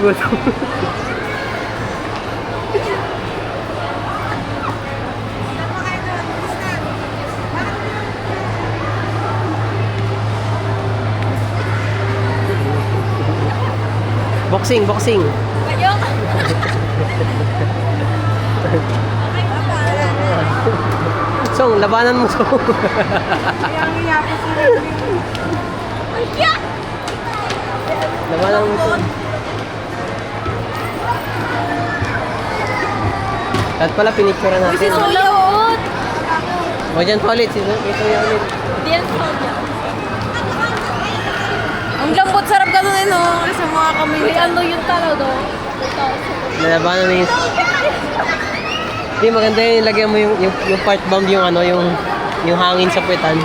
gutom. Boxing, boxing. Kayo? Song, labanan mo, Song. Iyang-iya po sila. Labanan mo, Song. At pala, pinicturean Uy, si natin. Soya uot. O, dyan pa ulit. Ito yung ulit. Diyan Soya. Ang lambot, sarap gano'n no? Sa mga kamay. Uy, ano yun talaga? Lalabanan na yung... Hindi, maganda yung ilagay mo yung part bomb, yung ano, yung hangin sa puwetan.